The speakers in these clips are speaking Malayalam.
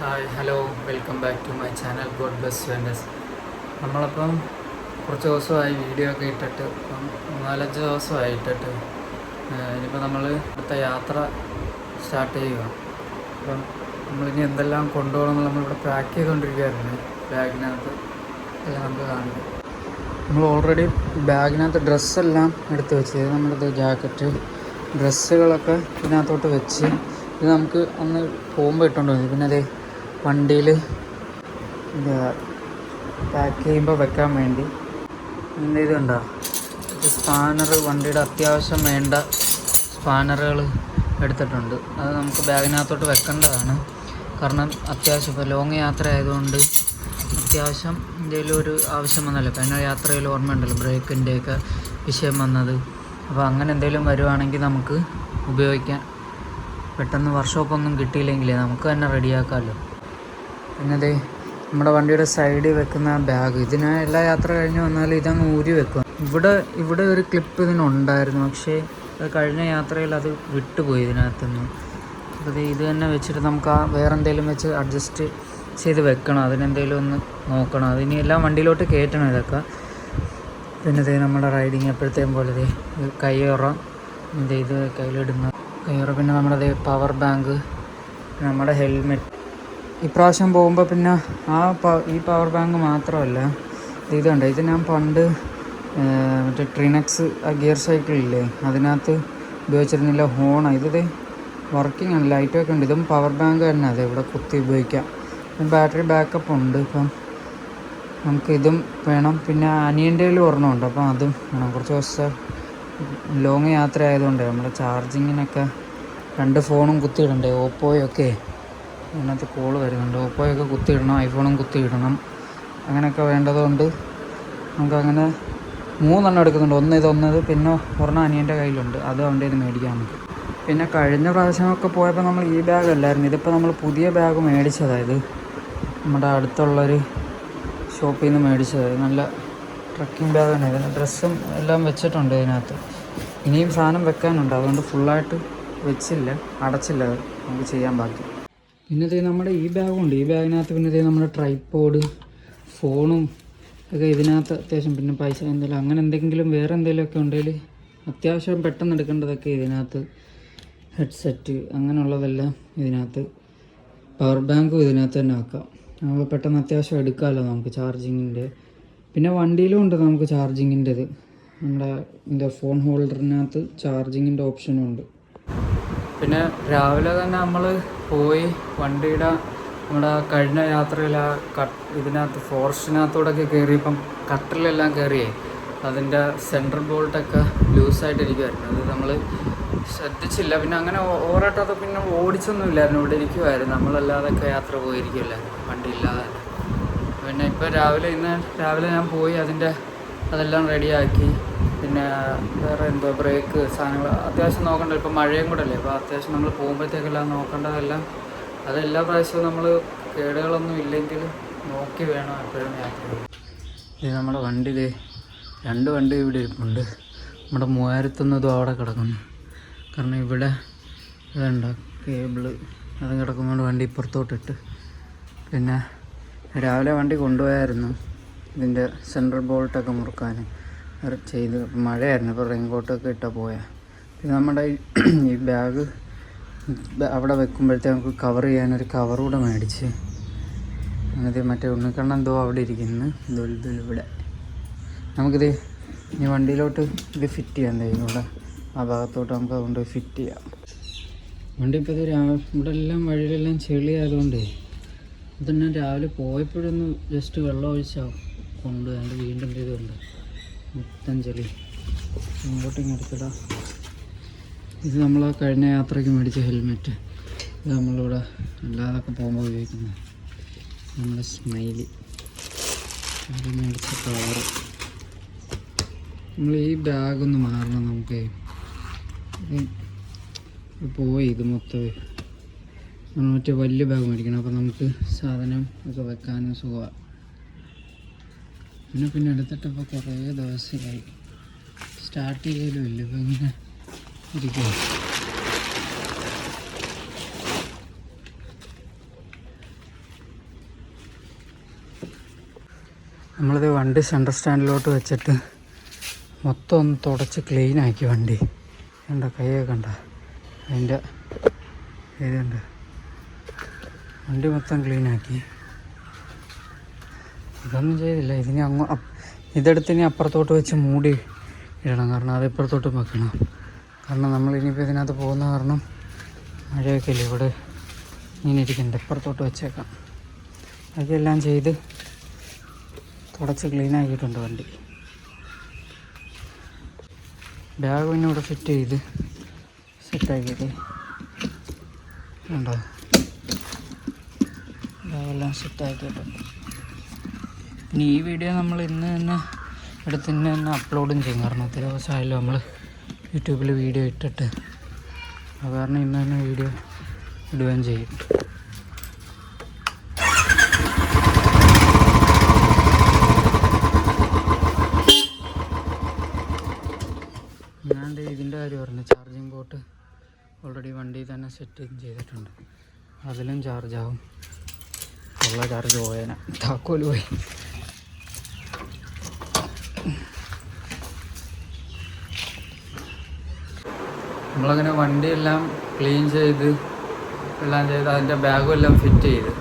Hi hello welcome back to my channel God bless വെൻഡസ്. നമ്മളപ്പം കുറച്ച് ദിവസമായി വീഡിയോ ഒക്കെ ഇട്ടിട്ട്, ഇപ്പം 4-5 ദിവസമായി ഇട്ടിട്ട്. ഇനിയിപ്പോൾ നമ്മൾ അടുത്ത യാത്ര സ്റ്റാർട്ട് ചെയ്യുക. അപ്പം നമ്മളിനി എന്തെല്ലാം കൊണ്ടുപോകണമെന്ന് നമ്മളിവിടെ പാക്ക് ചെയ്തുകൊണ്ടിരിക്കുകയായിരുന്നു. ബാഗിനകത്ത് എല്ലാം നമുക്ക് കാണും. നമ്മൾ ഓൾറെഡി ബാഗിനകത്ത് ഡ്രസ്സെല്ലാം എടുത്ത് വെച്ച്, നമ്മളിത് ജാക്കറ്റ് ഡ്രസ്സുകളൊക്കെ ഇതിനകത്തോട്ട് വെച്ച്, ഇത് നമുക്ക് അന്ന് പോകുമ്പോൾ ഇട്ടുകൊണ്ട് വന്നു. പിന്നെ അതേ വണ്ടിയിൽ പാക്ക് ചെയ്യുമ്പോൾ വെക്കാൻ വേണ്ടി ഇതിൻ്റെ ഇതുണ്ടോ, സ്പാനർ, വണ്ടിയുടെ അത്യാവശ്യം വേണ്ട സ്പാനറുകൾ എടുത്തിട്ടുണ്ട്. അത് നമുക്ക് ബാഗിനകത്തോട്ട് വെക്കേണ്ടതാണ്. കാരണം അത്യാവശ്യം ഇപ്പോൾ ലോങ് യാത്ര ആയതുകൊണ്ട് അത്യാവശ്യം എന്തെങ്കിലും ഒരു ആവശ്യം വന്നല്ലോ. കഴിഞ്ഞ യാത്രയിൽ ഓർമ്മയുണ്ടല്ലോ ബ്രേക്കിൻ്റെയൊക്കെ വിഷയം വന്നത്. അപ്പോൾ അങ്ങനെ എന്തെങ്കിലും വരുവാണെങ്കിൽ നമുക്ക് ഉപയോഗിക്കാൻ, പെട്ടെന്ന് വർക്ക്ഷോപ്പൊന്നും കിട്ടിയില്ലെങ്കിലേ നമുക്ക് തന്നെ റെഡിയാക്കാമല്ലോ. പിന്നെ അതേ നമ്മുടെ വണ്ടിയുടെ സൈഡിൽ വെക്കുന്ന ബാഗ്, ഇതിന് എല്ലാ യാത്ര കഴിഞ്ഞ് വന്നാലും ഇതങ്ങ് ഊരി വെക്കുക. ഇവിടെ ഒരു ക്ലിപ്പ് ഇതിനുണ്ടായിരുന്നു, പക്ഷേ അത് കഴിഞ്ഞ യാത്രയിൽ അത് വിട്ടുപോയി ഇതിനകത്തുനിന്ന്. അപ്പോൾ ഇത് തന്നെ വെച്ചിട്ട് നമുക്ക് വേറെ എന്തെങ്കിലും വെച്ച് അഡ്ജസ്റ്റ് ചെയ്ത് വെക്കണം. അതിനെന്തെങ്കിലും ഒന്ന് നോക്കണം. അതിനി എല്ലാം വണ്ടിയിലോട്ട് കയറ്റണം ഇതൊക്കെ. പിന്നെ ഇതേ നമ്മുടെ റൈഡിങ് എപ്പോഴത്തേയും പോലെ ഇതേ കയ്യുറ, ഇത് കയ്യിലിടുന്ന കയ്യുറ, പിന്നെ നമ്മുടെ പവർ ബാങ്ക്, നമ്മുടെ ഹെൽമെറ്റ്. ഇപ്രാവശ്യം പോകുമ്പോൾ പിന്നെ ഈ പവർ ബാങ്ക് മാത്രമല്ല, ഇതുണ്ട്. ഇത് ഞാൻ പണ്ട് മറ്റേ ട്രിനെക്സ് ഗിയർ സൈക്കിളില്ലേ അതിനകത്ത് ഉപയോഗിച്ചിരുന്നില്ല. ഹോണാണ് ഇത് വർക്കിംഗ് ആണ്, ലൈറ്റൊക്കെ ഉണ്ട്. ഇതും പവർ ബാങ്ക് തന്നെ, അതെ ഇവിടെ കുത്തി ഉപയോഗിക്കാം. ബാറ്ററി ബാക്കപ്പ് ഉണ്ട്. ഇപ്പം നമുക്ക് ഇതും വേണം. പിന്നെ അനിയൻ്റെ ഒരെണ്ണമുണ്ട്, അപ്പം അതും വേണം. കുറച്ച് ദിവസം ലോങ് യാത്ര ആയതുകൊണ്ട് നമ്മുടെ ചാർജിങ്ങിനൊക്കെ 2 ഫോണും കുത്തിയിടണ്ടേ. ഓപ്പോയൊക്കെ അതിനകത്ത് കോള് വരുന്നുണ്ട്. ഓപ്പോയൊക്കെ കുത്തിയിടണം, ഐഫോണും കുത്തിയിടണം. അങ്ങനെയൊക്കെ വേണ്ടതുകൊണ്ട് നമുക്കങ്ങനെ 3 എടുക്കുന്നുണ്ട്. ഇതൊന്നത്, പിന്നെ ഒരെണ്ണം അനിയൻ്റെ കയ്യിലുണ്ട്, അത് അവൻ്റെ ഇത് മേടിക്കാം നമുക്ക്. പിന്നെ കഴിഞ്ഞ പ്രാവശ്യമൊക്കെ പോയപ്പോൾ നമ്മൾ ഈ ബാഗ് അല്ലായിരുന്നു, ഇതിപ്പോൾ നമ്മൾ പുതിയ ബാഗ് മേടിച്ചതായത് നമ്മുടെ അടുത്തുള്ളൊരു ഷോപ്പിൽ നിന്ന് മേടിച്ചത്. നല്ല ട്രക്കിംഗ് ബാഗ് തന്നെ. ഇതിന് ഡ്രസ്സും എല്ലാം വെച്ചിട്ടുണ്ട് ഇതിനകത്ത്. ഇനിയും സാധനം വെക്കാനുണ്ട്, അതുകൊണ്ട് ഫുള്ളായിട്ട് വെച്ചില്ല, അടച്ചില്ല. അത് നമുക്ക് ചെയ്യാൻ ബാക്കി. പിന്നെ നമ്മുടെ ഈ ബാഗുണ്ട്. ഈ ബാഗിനകത്ത് പിന്നെ നമ്മുടെ ട്രൈപോഡ്, ഫോണും ഒക്കെ ഇതിനകത്ത് അത്യാവശ്യം. പിന്നെ പൈസ എന്തെങ്കിലും അങ്ങനെ എന്തെങ്കിലും വേറെ എന്തെങ്കിലുമൊക്കെ ഉണ്ടെങ്കിൽ അത്യാവശ്യം പെട്ടെന്ന് എടുക്കേണ്ടതൊക്കെ ഇതിനകത്ത്. ഹെഡ്സെറ്റ് അങ്ങനെയുള്ളതെല്ലാം ഇതിനകത്ത്. പവർ ബാങ്കും ഇതിനകത്ത് തന്നെ വെക്കാം. നമുക്ക് പെട്ടെന്ന് അത്യാവശ്യം എടുക്കാമല്ലോ നമുക്ക് ചാർജിങ്ങിൻ്റെ. പിന്നെ വണ്ടിയിലും ഉണ്ട് നമുക്ക് ചാർജിങ്ങിൻ്റെത്. നമ്മുടെ ഫോൺ ഹോൾഡറിനകത്ത് ചാർജിങ്ങിൻ്റെ ഓപ്ഷനും ഉണ്ട്. പിന്നെ രാവിലെ തന്നെ നമ്മൾ പോയി വണ്ടിയുടെ നമ്മുടെ കഴിഞ്ഞ യാത്രയിൽ ഇതിനകത്ത് ഫോറസ്റ്റിനകത്തൂടെയൊക്കെ കയറിയപ്പം കട്ടറിലെല്ലാം കയറിയേ അതിൻ്റെ സെൻട്രൽ ബോൾട്ടൊക്കെ ലൂസായിട്ടിരിക്കുമായിരുന്നു. അത് നമ്മൾ ശ്രദ്ധിച്ചില്ല. പിന്നെ അങ്ങനെ ഓവറായിട്ടത് പിന്നെ ഓടിച്ചൊന്നും ഇല്ലായിരുന്നു, ഇവിടെ ഇരിക്കുമായിരുന്നു. നമ്മളല്ലാതൊക്കെ യാത്ര പോയിരിക്കുമല്ലായിരുന്നു, വണ്ടി ഇല്ലാതെ. പിന്നെ ഇപ്പോൾ ഇന്ന് രാവിലെ ഞാൻ പോയി അതെല്ലാം റെഡിയാക്കി. പിന്നെ വേറെ ബ്രേക്ക് സാധനങ്ങൾ അത്യാവശ്യം നോക്കണ്ട. ഇപ്പോൾ മഴയും കൂടെ അല്ലേ, അപ്പോൾ അത്യാവശ്യം നമ്മൾ പോകുമ്പോഴത്തേക്കെല്ലാം നോക്കേണ്ടതെല്ലാം അതെല്ലാ പ്രാവശ്യവും നമ്മൾ കേടുകളൊന്നും ഇല്ലെങ്കിൽ നോക്കി വേണം എപ്പോഴും യാത്ര ചെയ്യാൻ. ഇത് നമ്മുടെ വണ്ടി 2 വണ്ടി ഇവിടെ ഇരിപ്പുണ്ട്. നമ്മുടെ 3001 അവിടെ കിടക്കുന്നു. കാരണം ഇവിടെ ഇതുണ്ട് കേബിള്, അത് കിടക്കുന്നതുകൊണ്ട് വണ്ടി ഇപ്പുറത്തോട്ടിട്ട്. പിന്നെ രാവിലെ വണ്ടി കൊണ്ടുപോയായിരുന്നു ഇതിൻ്റെ സെൻട്രൽ ബോൾട്ടൊക്കെ മുറുക്കാൻ ചെയ്ത്. മഴയായിരുന്നു, ഇപ്പോൾ റെയിൻകോട്ടൊക്കെ ഇട്ടാൽ പോയാൽ. പിന്നെ നമ്മുടെ ഈ ബാഗ് അവിടെ വെക്കുമ്പോഴത്തേക്ക് നമുക്ക് കവർ ചെയ്യാനൊരു കവറൂടെ മേടിച്ച്. അങ്ങനത്തെ മറ്റേ ഉണ്ണിക്കണ്ണൻ എന്തോ അവിടെ ഇരിക്കുന്നു, ഇവിടെ. നമുക്കിത് ഇനി വണ്ടിയിലോട്ട് ഇത് ഫിറ്റ് ചെയ്യാൻ ഇവിടെ ആ ഭാഗത്തോട്ട് നമുക്ക് അതുകൊണ്ട് ഫിറ്റ് ചെയ്യാം. വണ്ടി ഇപ്പോൾ ഇവിടെ എല്ലാം വഴിയിലെല്ലാം ചെളി ആയതുകൊണ്ട് ഇതന്നെ രാവിലെ പോയപ്പോഴൊന്ന് ജസ്റ്റ് വെള്ളം ഒഴിച്ചാൽ അതിൻ്റെ വീണ്ടും ഇതുണ്ട് മൊത്തം ചെളി. ഇങ്ങോട്ടും എടുത്തിടാ. ഇത് നമ്മൾ കഴിഞ്ഞ യാത്രയ്ക്ക് മേടിച്ച ഹെൽമെറ്റ്. ഇത് നമ്മളിവിടെ അല്ലാതൊക്കെ പോകുമ്പോൾ ഉപയോഗിക്കുന്നത്. നമ്മുടെ സ്മൈലി അത് മേടിച്ച കവറ്. നമ്മൾ ഈ ബാഗൊന്ന് മാറണം നമുക്ക്. പോയി ഇത് മൊത്തം നമ്മൾ മറ്റേ വലിയ ബാഗ് മേടിക്കണം. അപ്പോൾ നമുക്ക് സാധനം ഒക്കെ വെക്കാനും സുഖമാണ്. പിന്നെ എടുത്തിട്ടിപ്പോൾ കുറേ ദിവസമായി സ്റ്റാർട്ട് ചെയ്യലും ഇല്ല. ഇപ്പോൾ ഇങ്ങനെ ഇരിക്കുക. നമ്മളിത് വണ്ടി സെൻട്രൽ സ്റ്റാൻഡിലോട്ട് വെച്ചിട്ട് മൊത്തം ഒന്ന് തുടച്ച് ക്ലീനാക്കി വണ്ടി. കണ്ട കൈയൊക്കെ കണ്ട അതിൻ്റെ ഇതുണ്ട്. വണ്ടി മൊത്തം ക്ലീനാക്കി. ഇതൊന്നും ചെയ്തില്ല. ഇതെടുത്തിനി അപ്പുറത്തോട്ട് വെച്ച് മൂടി ഇടണം. കാരണം അത് ഇപ്പുറത്തോട്ട് വെക്കണം. കാരണം നമ്മളിനിയിപ്പോൾ ഇതിനകത്ത് പോകുന്ന കാരണം മഴയൊക്കെ ഇല്ല. ഇവിടെ ഇങ്ങനെ ഇരിക്കണ്ട, ഇപ്പുറത്തോട്ട് വെച്ചേക്കാം. അതൊക്കെല്ലാം ചെയ്ത് തുടച്ച് ക്ലീനാക്കിയിട്ടുണ്ട് വണ്ടി. ബാഗ് പിന്നെ ഇവിടെ ഫിറ്റ് ചെയ്ത് സെറ്റാക്കിയിട്ട് ഉണ്ടോ, ബാഗെല്ലാം സെറ്റാക്കിയിട്ടുണ്ട്. പിന്നെ ഈ വീഡിയോ നമ്മൾ ഇന്ന് തന്നെ എടുത്ത് തന്നെ അപ്ലോഡും ചെയ്യും. കാരണം ഒത്തിരി ദിവസമായല്ലോ നമ്മൾ യൂട്യൂബിൽ വീഡിയോ ഇട്ടിട്ട്. അത് കാരണം ഇന്ന് തന്നെ വീഡിയോ ഇടുകയും ചെയ്യും. ഞാൻ ഇതിൻ്റെ കാര്യം പറഞ്ഞു. ചാർജിങ് പോർട്ട് ഓൾറെഡി വണ്ടിയിൽ തന്നെ സെറ്റ് ചെയ്തിട്ടുണ്ട്. അതിലും ചാർജാവും. ഉള്ള ചാർജ് പോയേനെ, താക്കോല് പോയി. നമ്മളങ്ങനെ വണ്ടിയെല്ലാം ക്ലീൻ ചെയ്ത് അതിൻ്റെ ബാഗും എല്ലാം ഫിറ്റ് ചെയ്ത്.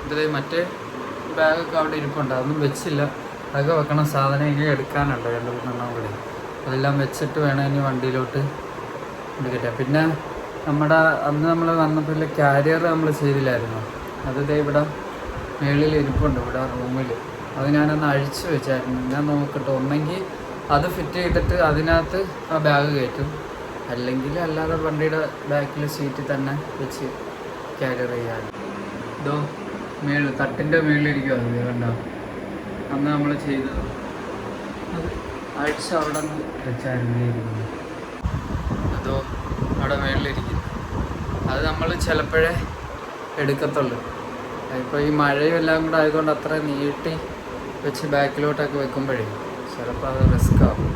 ഇത് മറ്റേ ബാഗൊക്കെ അവിടെ ഇരിപ്പുണ്ട്, അതൊന്നും വെച്ചില്ല. അതൊക്കെ വെക്കണം. സാധനം ഇങ്ങനെ എടുക്കാനുണ്ട് 2-3 കൂടി. അതെല്ലാം വെച്ചിട്ട് വേണം ഇനി വണ്ടിയിലോട്ട് എടുക്കട്ടെ. പിന്നെ നമ്മുടെ അന്ന് നമ്മൾ വന്നപ്പോൾ ക്യാരിയർ നമ്മൾ ചെയ്തില്ലായിരുന്നു. അത് ഇവിടെ മേളിൽ ഇരിപ്പുണ്ട്, ഇവിടെ റൂമിൽ. അത് ഞാനൊന്ന് അഴിച്ച് വെച്ചായിരുന്നു. ഞാൻ നോക്കട്ടെ, ഒന്നെങ്കിൽ അത് ഫിറ്റ് ചെയ്തിട്ട് അതിനകത്ത് ആ ബാഗ് കയറ്റും, അല്ലെങ്കിൽ അല്ലാതെ വണ്ടിയുടെ ബാക്കിൽ സീറ്റിൽ തന്നെ വെച്ച് ക്യാരിയർ ചെയ്യാൻ. ഇതോ തട്ടിൻ്റെ മേളിലിരിക്കുമോ, അത് കണ്ടോ, അന്ന് നമ്മൾ ചെയ്തത്. അത് അഴിച്ച് അവിടെ നിന്ന് വെച്ചായിരുന്നു ഇരിക്കുന്നത്. അതോ അവിടെ മേളിലിരിക്കും. അത് നമ്മൾ ചിലപ്പോഴേ എടുക്കത്തുള്ളൂ. ഇപ്പോൾ ഈ മഴയും എല്ലാം കൂടെ ആയതുകൊണ്ട് അത്ര നീട്ടി വെച്ച് ബാക്കിലോട്ടൊക്കെ വെക്കുമ്പോഴേ ചിലപ്പോൾ അത് റിസ്ക് ആവും.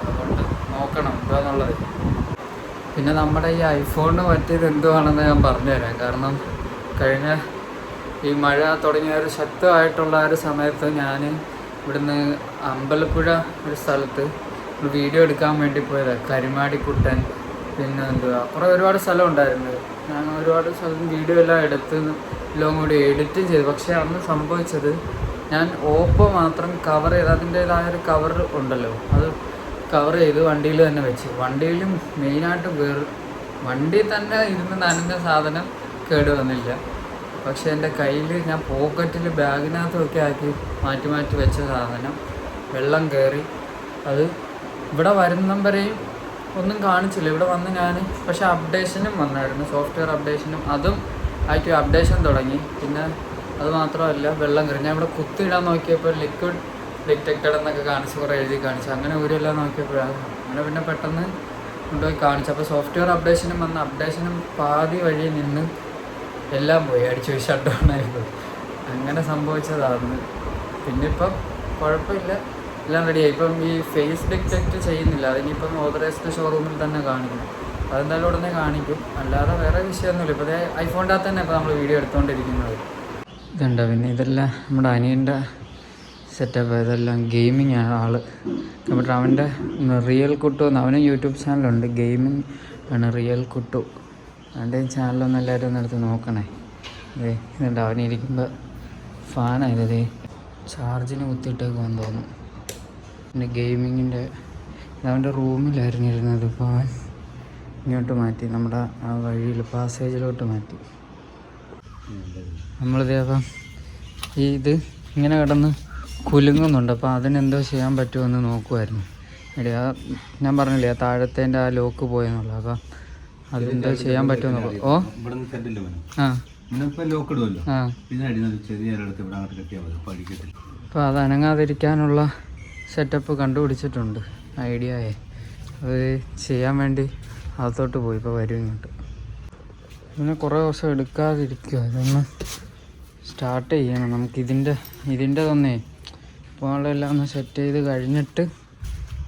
അതുകൊണ്ട് നോക്കണം എന്താണെന്നുള്ളത്. പിന്നെ നമ്മുടെ ഈ ഐഫോണിന് പറ്റിയത് എന്തുവാണെന്ന് ഞാൻ പറഞ്ഞുതരാം. കാരണം കഴിഞ്ഞ ഈ മഴ തുടങ്ങിയ ഒരു ശക്തമായിട്ടുള്ള ഒരു സമയത്ത് ഞാൻ ഇവിടുന്ന് അമ്പലപ്പുഴ ഒരു സ്ഥലത്ത് ഒരു വീഡിയോ എടുക്കാൻ വേണ്ടി പോയതാണ്. കരിമാടിക്കുട്ടൻ, പിന്നെ ഒരുപാട് സ്ഥലം ഉണ്ടായിരുന്നു. ഞാൻ ഒരുപാട് സ്ഥലത്ത് വീഡിയോ എല്ലാം എടുത്ത് എല്ലാം കൂടി എഡിറ്റും ചെയ്തു. പക്ഷേ അന്ന് സംഭവിച്ചത്, ഞാൻ ഓപ്പോ മാത്രം കവർ ചെയ്ത് അതിൻ്റേതായൊരു കവർ ഉണ്ടല്ലോ, അത് കവർ ചെയ്ത് വണ്ടിയിൽ തന്നെ വെച്ച്. വണ്ടിയിലും മെയിനായിട്ട് വണ്ടിയിൽ തന്നെ ഇരുന്ന് നനഞ്ഞ സാധനം കേട് വന്നില്ല. പക്ഷേ എൻ്റെ കയ്യിൽ ഞാൻ പോക്കറ്റിൽ ബാഗിനകത്തൊക്കെ ആക്കി മാറ്റി വെച്ച സാധനം വെള്ളം കയറി. അത് ഇവിടെ വരുന്നം വരെയും ഒന്നും കാണിച്ചില്ല. ഇവിടെ വന്ന് ഞാൻ പക്ഷേ അപ്ഡേഷനും വന്നായിരുന്നു, സോഫ്റ്റ്വെയർ അപ്ഡേഷനും. അതും ആയിട്ട് അപ്ഡേഷൻ തുടങ്ങി. പിന്നെ അത് മാത്രമല്ല, വെള്ളം കയറി. ഞാൻ ഇവിടെ കുത്തിയിടാൻ നോക്കിയപ്പോൾ ലിക്വിഡ് ഡിറ്റക്റ്റഡ് എന്നൊക്കെ കാണിച്ച് കുറേ എഴുതി കാണിച്ചു. അങ്ങനെ ഊരെല്ലാം നോക്കിയപ്പോഴാണ് അങ്ങനെ പിന്നെ പെട്ടെന്ന് കൊണ്ടുപോയി കാണിച്ചു. അപ്പോൾ സോഫ്റ്റ്വെയർ അപ്ഡേഷനും വന്ന് അപ്ഡേഷനും പാതി വഴി നിന്ന് എല്ലാം പോയി, അടിച്ചു പോയി, ഷട്ട് ഡൗൺ ആയിപ്പോയി. അങ്ങനെ സംഭവിച്ചതാണ്. പിന്നെ ഇപ്പം കുഴപ്പമില്ല, എല്ലാം റെഡിയായി. ഇപ്പം ഈ ഫേസ് ഡിറ്റക്റ്റ് ചെയ്യുന്നില്ല. അതിനിപ്പം ഓതറൈസ്ഡ് ഷോറൂമിൽ തന്നെ കാണിക്കും. അതെന്തായാലും ഉടനെ കാണിക്കും. അല്ലാതെ വേറെ വിഷയമൊന്നുമില്ല. ഇപ്പോൾ ഐഫോണിൻ്റെ അകത്ത് തന്നെ ഇപ്പോൾ നമ്മൾ വീഡിയോ എടുത്തുകൊണ്ടിരിക്കുന്നത്. ഇതുണ്ടോ. പിന്നെ ഇതെല്ലാം നമ്മുടെ അനിയൻ്റെ സെറ്റപ്പ്. ഇതെല്ലാം ഗെയിമിങ് ആണ് ആൾ. കമ്പ്യൂട്ടർ അവൻ്റെ റിയൽ കുട്ടു എന്ന്, അവന് യൂട്യൂബ് ചാനലുണ്ട്, ഗെയിമിങ് ആണ് റിയൽ കുട്ടു. അവൻ്റെ ചാനലൊന്നും എല്ലാവരും ഒന്ന് എടുത്ത് നോക്കണേ. ഇതുണ്ട്, അവനിരിക്കുമ്പോൾ ഫാനായത് ചാർജിന് കുത്തിയിട്ടേക്കുമെന്ന് തോന്നുന്നു. പിന്നെ ഗെയിമിങ്ങിൻ്റെ അവൻ്റെ റൂമിലായിരുന്നു ഇരുന്നത്. ഇപ്പോൾ അവൻ ഇങ്ങോട്ട് മാറ്റി, നമ്മുടെ ആ വഴിയിൽ പാസേജിലോട്ട് മാറ്റി. നമ്മളിതേപ്പം ഇത് ഇങ്ങനെ കിടന്ന് കുലുങ്ങുന്നുണ്ട്. അപ്പോൾ അതിനെന്തോ ചെയ്യാൻ പറ്റുമെന്ന് നോക്കുമായിരുന്നു. ഞാൻ പറഞ്ഞില്ലേ, ആ താഴത്തേൻ്റെ ആ ലോക്ക് പോയെന്നുള്ളത്. അപ്പോൾ അതെന്തോ ചെയ്യാൻ പറ്റുമെന്ന്. ഓ അപ്പോൾ അത് അനങ്ങാതിരിക്കാനുള്ള സെറ്റപ്പ് കണ്ടുപിടിച്ചിട്ടുണ്ട്, ഐഡിയയെ. അത് ചെയ്യാൻ വേണ്ടി അകത്തോട്ട് പോയി. ഇപ്പോൾ വരും ഇങ്ങോട്ട്. പിന്നെ കുറേ ദിവസം എടുക്കാതിരിക്കുക. ഇതൊന്ന് സ്റ്റാർട്ട് ചെയ്യണം നമുക്ക്. ഇതിൻ്റെ തന്നെ ഇപ്പോൾ എല്ലാം ഒന്ന് സെറ്റ് ചെയ്ത് കഴിഞ്ഞിട്ട്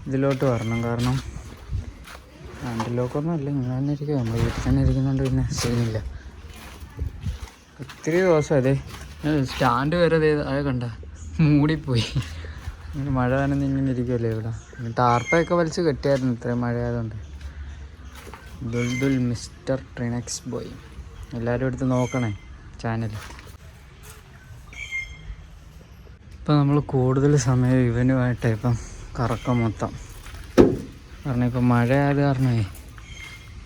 ഇതിലോട്ട് വരണം. കാരണം ഹാൻഡിലോക്കൊന്നും അല്ല, ഇങ്ങനെ തന്നെ ഇരിക്കുക. നമ്മൾ വീട്ടിൽ തന്നെ ഇരിക്കുന്നുണ്ട്, പിന്നെ സീനില്ല. ഒത്തിരി ദിവസം അതെ സ്റ്റാൻഡ് വരെ അത് കണ്ട മൂടിപ്പോയി. ഇങ്ങനെ മഴ നനഞ്ഞ് ഇങ്ങനെ ഇരിക്കുമല്ലേ ഇവിടെ. ടാർപ്പൊക്കെ വലിച്ച് കെട്ടിയായിരുന്നു ഇത്രയും മഴ ആയതുകൊണ്ട്. ദുൽദുൽ മിസ്റ്റർ ട്രിനെക്സ് ബോയ്. എല്ലാവരും എടുത്ത് നോക്കണേ ചാനൽ. ഇപ്പം നമ്മൾ കൂടുതൽ സമയം ഇവനുമായിട്ടാണ് ഇപ്പം കറക്കം മൊത്തം. കാരണം ഇപ്പം മഴ ആയത് കാരണമേ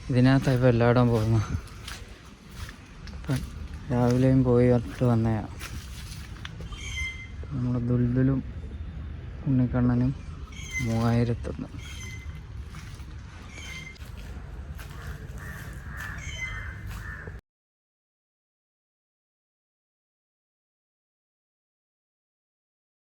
ഇതിനകത്താണ് ഇപ്പം എല്ലായിടവും പോകുന്നത്. ഇപ്പം രാവിലെയും പോയി വന്നതാണ്. നമ്മൾ ദുൽദുലും ഉണ്ണിക്കണ്ണനും 3001.